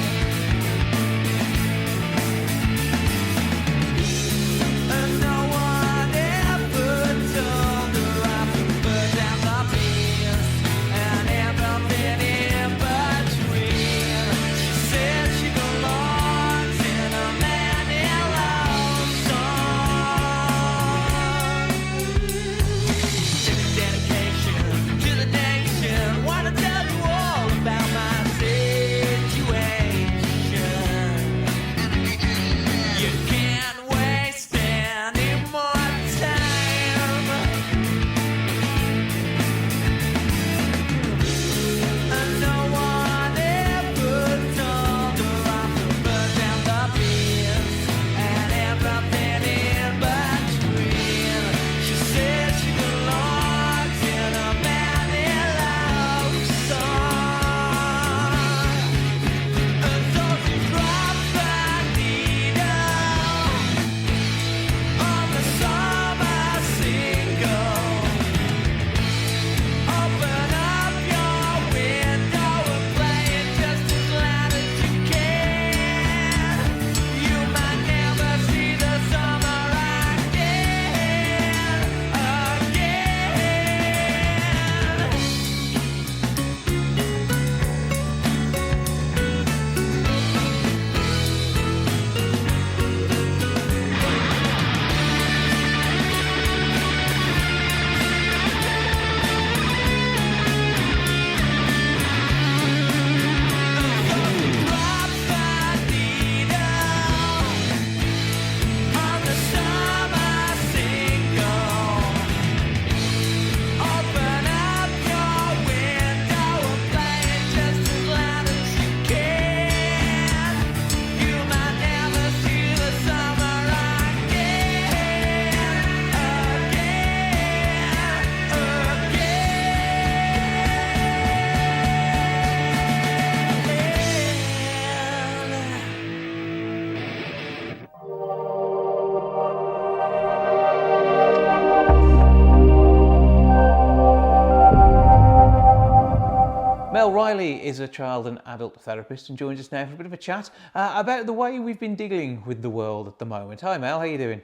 Mel Riley is a child and adult therapist and joins us now for a bit of a chat about the way we've been dealing with the world at the moment. Hi Mel, how are you doing?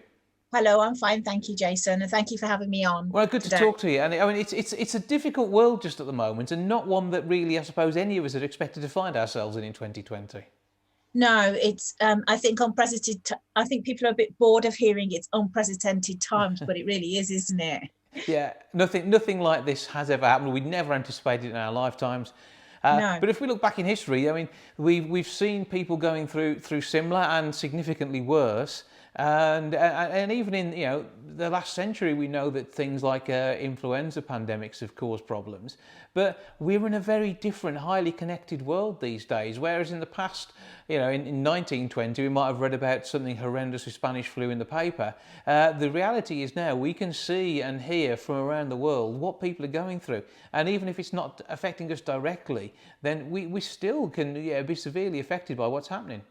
Hello, I'm fine, thank you, Jason, and thank you for having me on. Well, good today. to talk to you. And I mean, it's a difficult world just at the moment, and not one that really, I suppose, any of us had expected to find ourselves in 2020. No, it's I think unprecedented. I think people are a bit bored of hearing it's unprecedented times, but it really is, isn't it? Yeah, nothing like this has ever happened. We'd never anticipated it in our lifetimes. No. But if we look back in history, I mean, we've seen people going through similar and significantly worse. And even in the last century, we know that things like influenza pandemics have caused problems. But we're in a very different, highly connected world these days. Whereas in the past, in 1920, we might have read about something horrendous with Spanish flu in the paper. The reality is now we can see and hear from around the world what people are going through. And even if it's not affecting us directly, then we still can be severely affected by what's happening.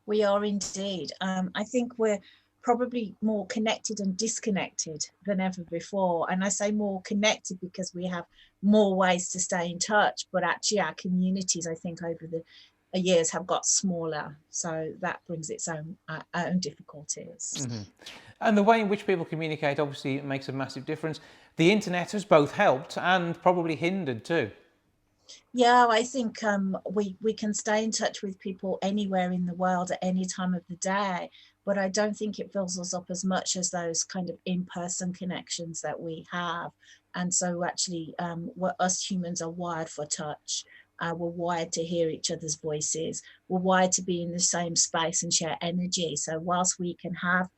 We are indeed. I think we're probably more connected and disconnected than ever before. And I say more connected because we have more ways to stay in touch, but actually our communities, I think, over the years have got smaller. So that brings its own difficulties. Mm-hmm. And the way in which people communicate obviously makes a massive difference. The internet has both helped and probably hindered too. Yeah, I think we can stay in touch with people anywhere in the world at any time of the day, but I don't think it fills us up as much as those kind of in-person connections that we have. And so actually, us humans are wired for touch. We're wired to hear each other's voices. We're wired to be in the same space and share energy. So whilst we can have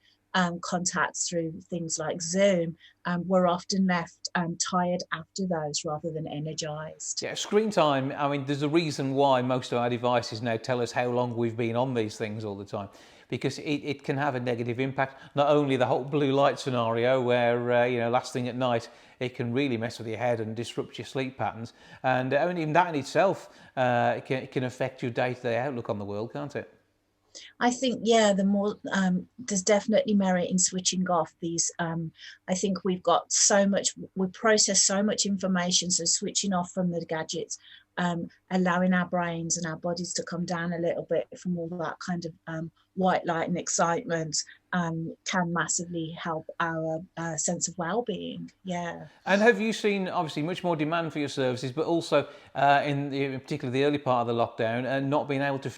contacts through things like Zoom, we're often left tired after those rather than energized. Yeah, screen time, I mean, there's a reason why most of our devices now tell us how long we've been on these things all the time, because it can have a negative impact. Not only the whole blue light scenario where, last thing at night, it can really mess with your head and disrupt your sleep patterns. And even that in itself can affect your day-to-day outlook on the world, can't it? I think, yeah, the more there's definitely merit in switching off these. I think we process so much information, so switching off from the gadgets, allowing our brains and our bodies to come down a little bit from all that kind of white light and excitement can massively help our sense of well-being. Yeah. And have you seen obviously much more demand for your services, but also in particularly the early part of the lockdown, and not being able to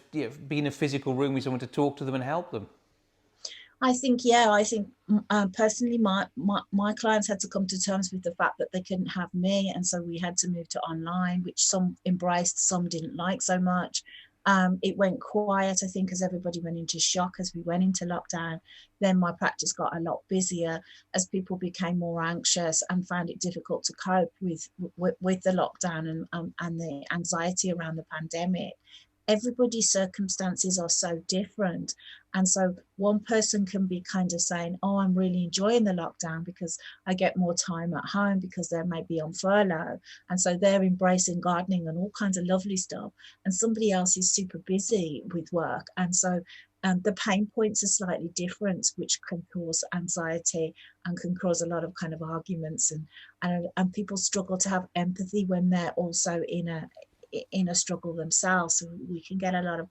be in a physical room with someone to talk to them and help them? I think personally my clients had to come to terms with the fact that they couldn't have me, and so we had to move to online, which some embraced, some didn't like so much. It went quiet, I think, as everybody went into shock as we went into lockdown. Then my practice got a lot busier as people became more anxious and found it difficult to cope with the lockdown and the anxiety around the pandemic. Everybody's circumstances are so different. And so one person can be kind of saying, oh, I'm really enjoying the lockdown because I get more time at home because they may be on furlough. And so they're embracing gardening and all kinds of lovely stuff. And somebody else is super busy with work. And so the pain points are slightly different, which can cause anxiety and can cause a lot of kind of arguments. And people struggle to have empathy when they're also in a struggle themselves. So we can get a lot of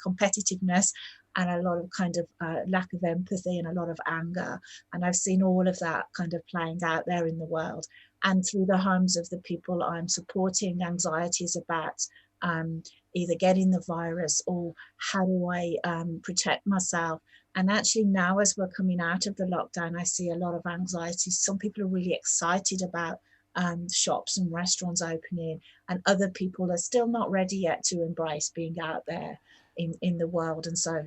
competitiveness and a lot of kind of lack of empathy and a lot of anger. And I've seen all of that kind of playing out there in the world. And through the homes of the people I'm supporting, anxieties about either getting the virus or how do I protect myself. And actually now as we're coming out of the lockdown, I see a lot of anxiety. Some people are really excited about shops and restaurants opening, and other people are still not ready yet to embrace being out there in the world. And so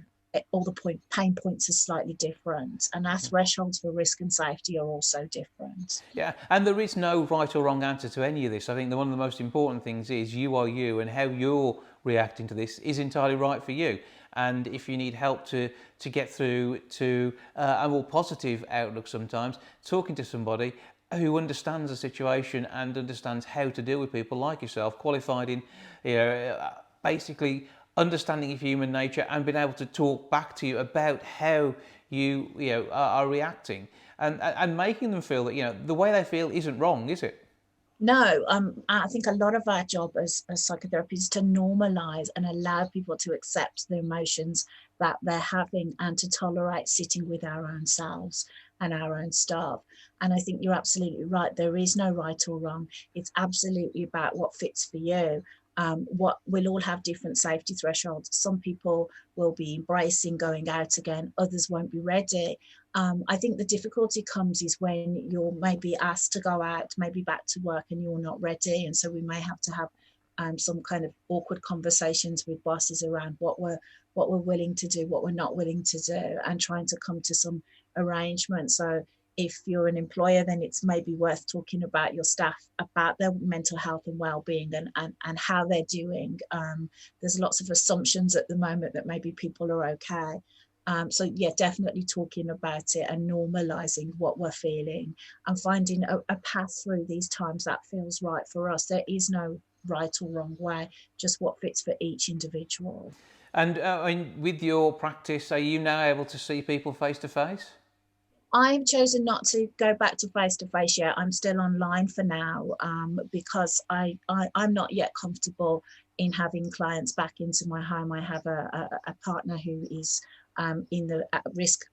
all the pain points are slightly different, and our thresholds for risk and safety are also different. Yeah, and there is no right or wrong answer to any of this. I think that one of the most important things is you are you, and how you're reacting to this is entirely right for you. And if you need help to get through to a more positive outlook sometimes, talking to somebody who understands the situation and understands how to deal with people like yourself, qualified in basically understanding of human nature and being able to talk back to you about how you are reacting, and making them feel that the way they feel isn't wrong, is it? No, I think a lot of our job as psychotherapists is to normalize and allow people to accept the emotions that they're having and to tolerate sitting with our own selves and our own stuff. And I think you're absolutely right. There is no right or wrong. It's absolutely about what fits for you. What we'll all have different safety thresholds. Some people will be embracing going out again, others won't be ready. I think the difficulty comes is when you're maybe asked to go out, maybe back to work, and you're not ready. And so we may have to have some kind of awkward conversations with bosses around what we're willing to do, what we're not willing to do, and trying to come to some arrangement. So if you're an employer, then it's maybe worth talking about your staff, about their mental health and well-being and how they're doing. There's lots of assumptions at the moment that maybe people are okay. So yeah, definitely talking about it and normalizing what we're feeling and finding a path through these times that feels right for us. There is no right or wrong way, just what fits for each individual. And with your practice, are you now able to see people face to face? I've chosen not to go back to face yet. I'm still online for now because I'm not yet comfortable in having clients back into my home. I have a partner who is in the at-risk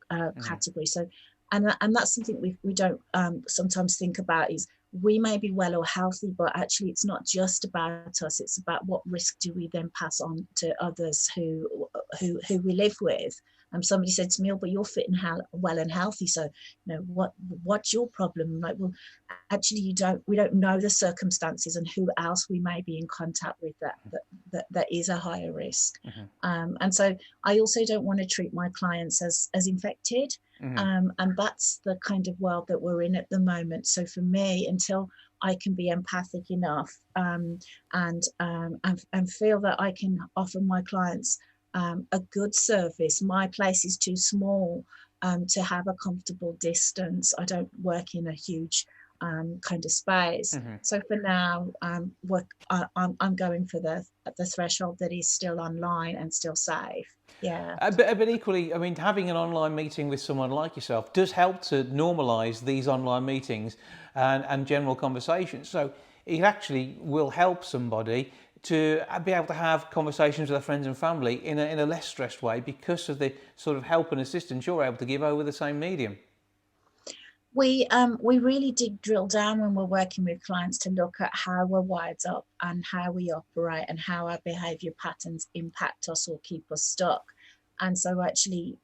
category. So, and that's something we don't sometimes think about is we may be well or healthy, but actually it's not just about us. It's about what risk do we then pass on to others who we live with. Somebody said to me, "Oh, but you're fit and well and healthy. So, what's your problem?" I'm like, well, actually, we don't know the circumstances and who else we may be in contact with that is a higher risk. Mm-hmm. And so, I also don't want to treat my clients as infected. Mm-hmm. And that's the kind of world that we're in at the moment. So, for me, until I can be empathic enough and feel that I can offer my clients a good service. My place is too small to have a comfortable distance. I don't work in a huge kind of space. Mm-hmm. So for now, I'm going for the threshold that is still online and still safe. Yeah. But equally, I mean, having an online meeting with someone like yourself does help to normalise these online meetings and general conversations. So it actually will help somebody to be able to have conversations with their friends and family in a less stressed way because of the sort of help and assistance you're able to give over the same medium. We really did drill down when we're working with clients to look at how we're wired up and how we operate and how our behaviour patterns impact us or keep us stuck. And so actually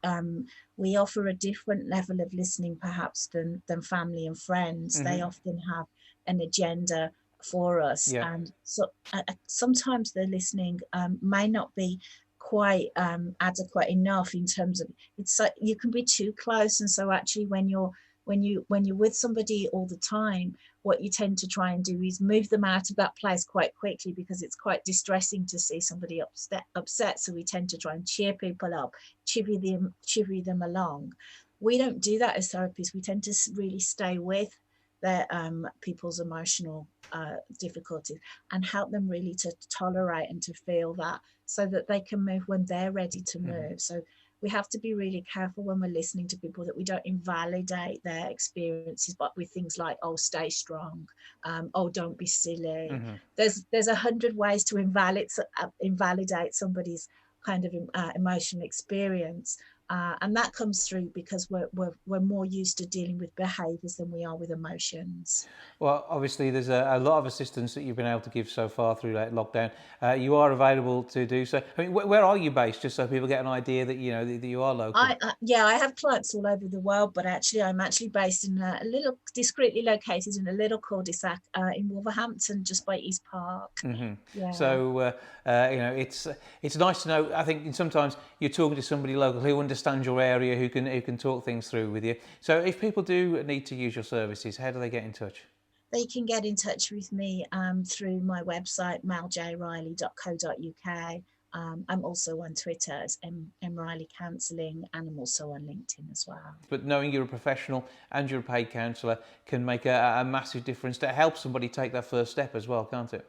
we offer a different level of listening perhaps than family and friends. Mm-hmm. They often have an agenda for us, yeah. And so sometimes the listening may not be quite adequate enough in terms of it's like you can be too close, and so actually when you're with somebody all the time, what you tend to try and do is move them out of that place quite quickly because it's quite distressing to see somebody upset. So we tend to try and cheer people up, chivvy them along. We don't do that as therapists. We tend to really stay with their people's emotional difficulties and help them really to tolerate and to feel that so that they can move when they're ready to move. Mm-hmm. So we have to be really careful when we're listening to people that we don't invalidate their experiences, but with things like, oh, stay strong, oh, don't be silly. Mm-hmm. There's 100 ways to invalidate somebody's kind of emotional experience. And that comes through because we're more used to dealing with behaviours than we are with emotions. Well, obviously, there's a lot of assistance that you've been able to give so far through that lockdown. You are available to do so. I mean, where are you based, just so people get an idea that that you are local? I have clients all over the world, but actually, I'm based in a little discreetly located in a little cul-de-sac in Wolverhampton, just by East Park. Mm-hmm. Yeah. So it's nice to know. I think sometimes you're talking to somebody local who understands your area, who can talk things through with you. So if people do need to use your services, how do they get in touch? They can get in touch with me through my website, meljriley.co.uk. I'm also on Twitter as M Riley Counselling, and I'm also on LinkedIn as well. But knowing you're a professional and you're a paid counsellor can make a massive difference to help somebody take that first step as well, can't it?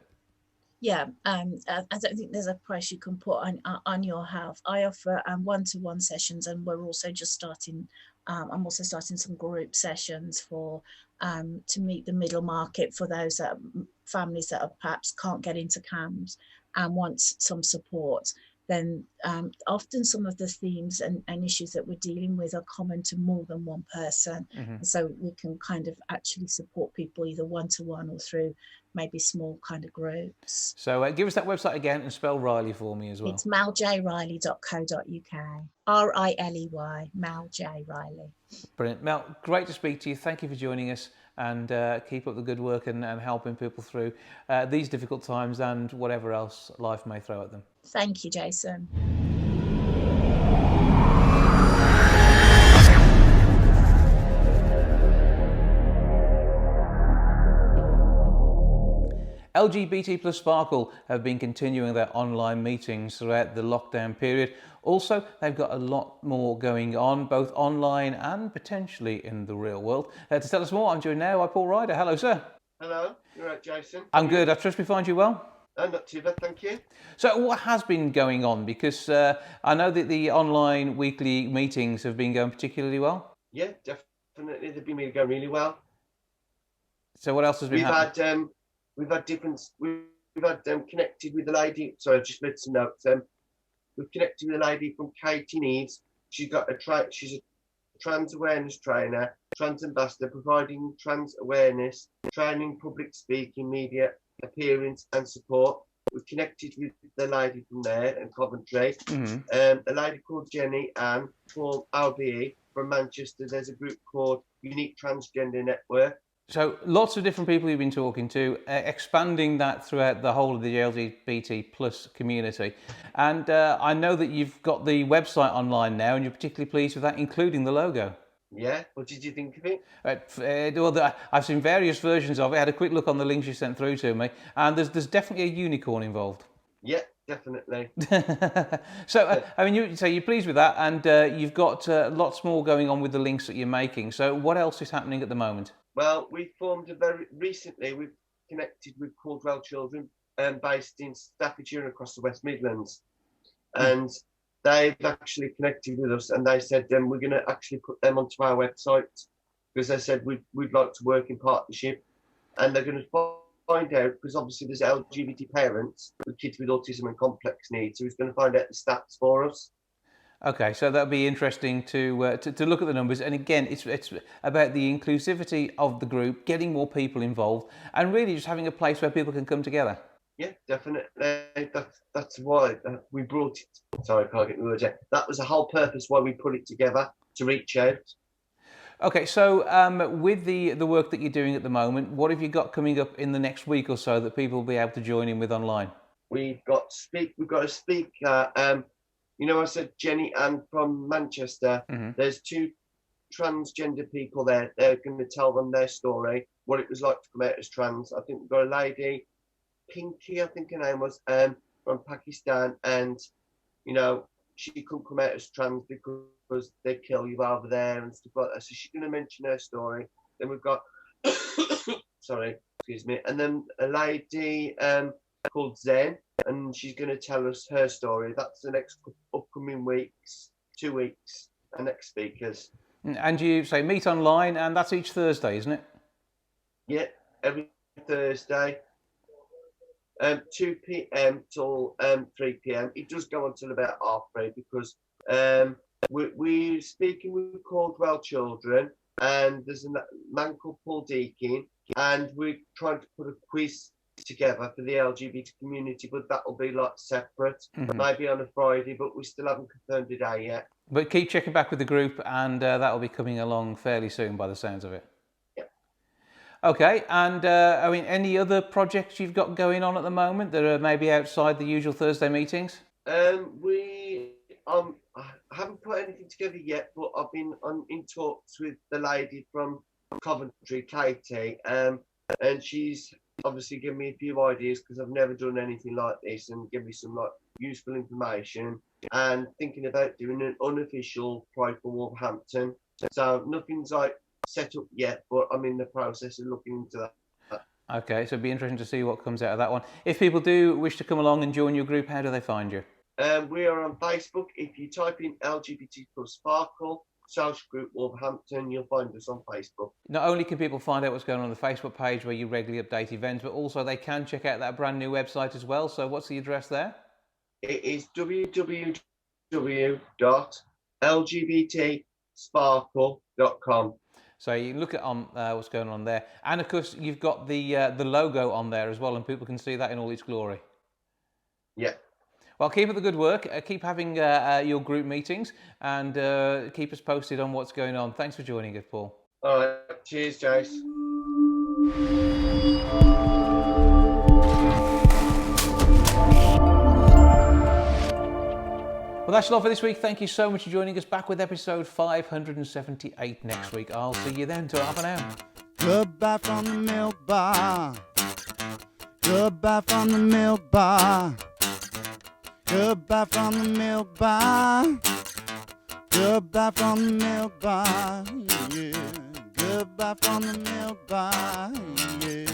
Yeah, I don't think there's a price you can put on your health. I offer one-to-one sessions, and we're also just starting. I'm also starting some group sessions for to meet the middle market for those that families that are perhaps can't get into camps and want some support. Then often some of the themes and issues that we're dealing with are common to more than one person. And so we can kind of actually support people either one-to-one or through maybe small kind of groups. So give us that website again and spell Riley for me as well. It's meljriley.co.uk. R-I-L-E-Y, Mel J. Riley. Brilliant. Mel, great to speak to you. Thank you for joining us, and keep up the good work and helping people through these difficult times and whatever else life may throw at them. Thank you, Jason. LGBT plus Sparkle have been continuing their online meetings throughout the lockdown period. Also, they've got a lot more going on, both online and potentially in the real world. To tell us more, I'm joined now by Paul Ryder. Hello, sir. Hello, you're right, Jason. I'm good. I trust we find you well. Not too bad, thank you. So what has been going on? Because I know that the online weekly meetings have been going particularly well. Yeah, definitely. They've been going really well. So what else has been happening? We've had connected with the lady. Sorry, I just read some notes. We've connected with a lady from Katie Needs. She's a trans awareness trainer, trans ambassador, providing trans awareness, training, public speaking, media appearance and support. We've connected with the lady from there in Coventry. A lady called Jenny Ann from LBE from Manchester. There's a group called Unique Transgender Network. So lots of different people you've been talking to, expanding that throughout the whole of the LGBT plus community. And I know that you've got the website online now, and you're particularly pleased with that, including the logo. Yeah, what did you think of it? I've seen various versions of it. I had a quick look on the links you sent through to me, and there's definitely a unicorn involved. Yeah, definitely. So, you're pleased with that, and you've got lots more going on with the links that you're making. So what else is happening at the moment? Well, we've connected with Caldwell Children, based in Staffordshire and across the West Midlands. And they've actually connected with us, and they said we're going to actually put them onto our website, because they said we'd like to work in partnership, and they're going to find out, because obviously there's LGBT parents with kids with autism and complex needs, so he's going to find out the stats for us. Okay, so that'll be interesting to look at the numbers, and again, it's about the inclusivity of the group, getting more people involved, and really just having a place where people can come together. Yeah, definitely. That's why we brought it. Sorry, I can't get the words out. That was the whole purpose why we put it together, to reach out. Okay, so with the work that you're doing at the moment, what have you got coming up in the next week or so that people will be able to join in with online? We've got a speaker. I said Jenny Ann from Manchester. There's two transgender people there. They're going to tell them their story, what it was like to come out as trans. I think we've got a lady, Pinky, I think her name was, from Pakistan, and she couldn't come out as trans because they kill you over there and stuff like that. So she's going to mention her story. Then we've got, sorry, excuse me, and then a lady called Zen, and she's going to tell us her story. That's the next upcoming weeks, 2 weeks, our next speakers. And you say meet online, and that's each Thursday, isn't it? Yeah, every Thursday. 2 p.m. till 3 p.m. It does go until about 3:30 because we're speaking with Caldwell Children, and there's a man called Paul Deakin, and we're trying to put a quiz together for the LGBT community, but that'll be like separate, maybe on a Friday, but we still haven't confirmed a day yet. But keep checking back with the group, and that'll be coming along fairly soon by the sounds of it. Okay, and any other projects you've got going on at the moment that are maybe outside the usual Thursday meetings? I haven't put anything together yet, but I've been in talks with the lady from Coventry, Katie, and she's obviously given me a few ideas because I've never done anything like this, and give me some useful information, and thinking about doing an unofficial Pride for Wolverhampton. So nothing's set up yet, but I'm in the process of looking into that. Okay, so it'd be interesting to see what comes out of that one. If people do wish to come along and join your group, how do they find you? We are on Facebook. If you type in LGBT plus Sparkle, Social Group Wolverhampton, you'll find us on Facebook. Not only can people find out what's going on the Facebook page where you regularly update events, but also they can check out that brand new website as well. So what's the address there? It is www.lgbtsparkle.com. So you look at what's going on there. And of course, you've got the logo on there as well, and people can see that in all its glory. Yeah. Well, keep up the good work. Keep having your group meetings and keep us posted on what's going on. Thanks for joining us, Paul. All right. Cheers, Jace. Well, that's all for this week. Thank you so much for joining us. Back with episode 578 next week. I'll see you then. Ta for now. Goodbye from the milk bar. Goodbye from the milk bar. Goodbye from the milk bar. Goodbye from the milk bar. Yeah. Goodbye from the milk bar. Yeah.